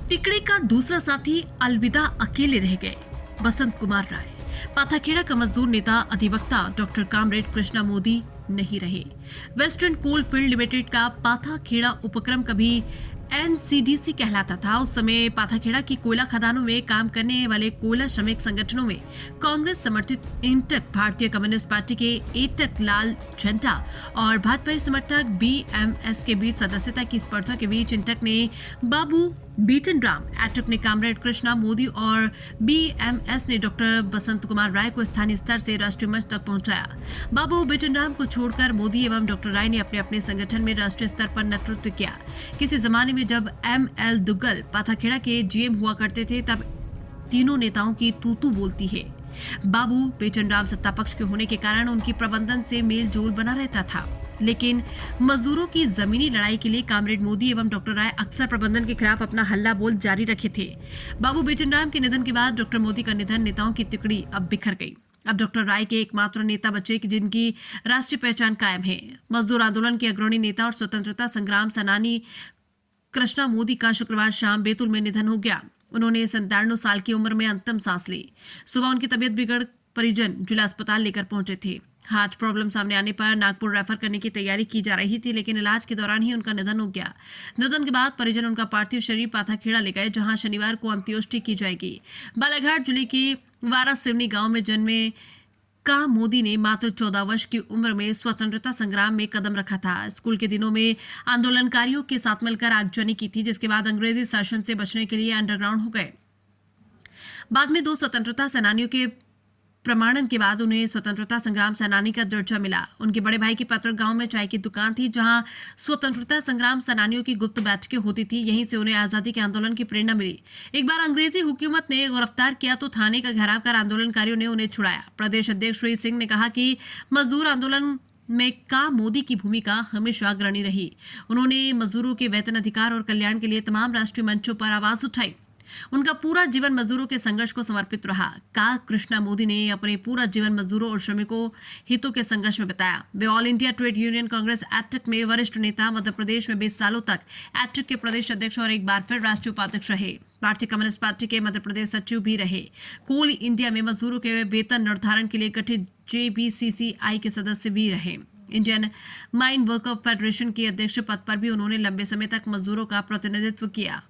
तिकड़े का दूसरा साथी अलविदा अकेले रह गए। बसंत कुमार राय पाथाखेड़ा का मजदूर नेता अधिवक्ता डॉक्टर कामरेड कृष्णा मोदी नहीं रहे। वेस्टर्न कोल फील्ड लिमिटेड का पाथाखेड़ा उपक्रम कभी एनसीडीसी कहलाता था। उस समय पाथाखेड़ा की कोयला खदानों में काम करने वाले कोयला श्रमिक संगठनों में कांग्रेस समर्थित इंटक, भारतीय कम्युनिस्ट पार्टी के एटक लाल झंडा और भाजपा समर्थक बीएमएस के बीच सदस्यता की स्पर्धा के बीच इंटक ने बाबू बीटनराम, एटक ने कामरेड कृष्णा मोदी और बीएमएस ने डॉक्टर बसंत कुमार राय को स्थानीय स्तर से राष्ट्रीय मंच तक पहुंचाया। बाबू बीटनराम को छोड़कर मोदी एवं डॉक्टर राय ने अपने अपने संगठन में राष्ट्रीय स्तर पर नेतृत्व किया। किसी जमाने में जब एमएल दुग्गल पाथाखेड़ा के जीएम हुआ करते थे, तब तीनों नेताओं की तूतू बोलती है। बाबू बीटनराम सत्ता पक्ष के होने के कारण उनकी प्रबंधन से मेल जोल बना रहता था, लेकिन मजदूरों की जमीनी लड़ाई के लिए कामरेड मोदी एवं डॉक्टर राय अक्सर प्रबंधन के खिलाफ अपना हल्ला बोल जारी रखे थे। बाबू बीटनराम के निधन के बाद डॉक्टर मोदी का निधन, नेताओं की तिकड़ी अब बिखर गई। अब डॉक्टर राय के एकमात्र नेता बचे जिनकी राष्ट्रीय पहचान कायम है। मजदूर आंदोलन के अग्रणी नेता और स्वतंत्रता संग्राम सेनानी कृष्णा मोदी का शुक्रवार शाम बैतूल में निधन हो गया। उन्होंने 97 साल की उम्र में अंतिम सांस ली। सुबह उनकी तबीयत बिगड़ परिजन जिला अस्पताल लेकर पहुंचे थे। हार्ट प्रॉब्लम सामने आने पर नागपुर रेफर करने की तैयारी की जा रही थी, लेकिन इलाज के दौरान ही उनका निधन हो गया। निधन के बाद परिजन उनका पार्थिव शरीर पाथाखेड़ा ले गए, जहां शनिवार को अंत्येष्टि की जाएगी। बालाघाट जिले के वारा सिवनी गांव में जन्मे का मोदी ने मात्र 14 वर्ष की उम्र में स्वतंत्रता संग्राम में कदम रखा था। स्कूल के दिनों में आंदोलनकारियों के साथ मिलकर आगजनी की थी, जिसके बाद अंग्रेजी शासन से बचने के लिए अंडरग्राउंड हो गए। बाद में 2 स्वतंत्रता सेनानियों के प्रमाणन के बाद उन्हें स्वतंत्रता संग्राम सेनानी का दर्जा मिला। उनके बड़े भाई की पत्रक गांव में चाय की दुकान थी, जहां स्वतंत्रता संग्राम सेनानियों की गुप्त बैठकें होती थी। यहीं से उन्हें आजादी के आंदोलन की प्रेरणा मिली। एक बार अंग्रेजी हुकूमत ने गिरफ्तार किया तो थाने का घेराव कर आंदोलनकारियों ने उन्हें छुड़ाया। प्रदेश अध्यक्ष श्री सिंह ने कहा कि मजदूर आंदोलन में का मोदी की भूमिका हमेशा अग्रणी रही। उन्होंने मजदूरों के वेतन अधिकार और कल्याण के लिए तमाम राष्ट्रीय मंचों पर आवाज उठाई। उनका पूरा जीवन मजदूरों के संघर्ष को समर्पित रहा। का कृष्णा मोदी ने अपने पूरा जीवन मजदूरों और श्रमिकों हितों के संघर्ष में बिताया। वे All India Trade Union Congress AITUC में वरिष्ठ नेता, मध्य प्रदेश में 20 सालों तक एटक के प्रदेश अध्यक्ष और एक बार फिर राष्ट्रीय उपाध्यक्ष रहे। भारतीय कम्युनिस्ट पार्टी के मध्य प्रदेश सचिव भी रहे। कोल इंडिया में मजदूरों के वेतन निर्धारण के लिए गठित JBCCI के सदस्य भी रहे। इंडियन माइन वर्कर फेडरेशन के अध्यक्ष पद पर भी उन्होंने लंबे समय तक मजदूरों का प्रतिनिधित्व किया।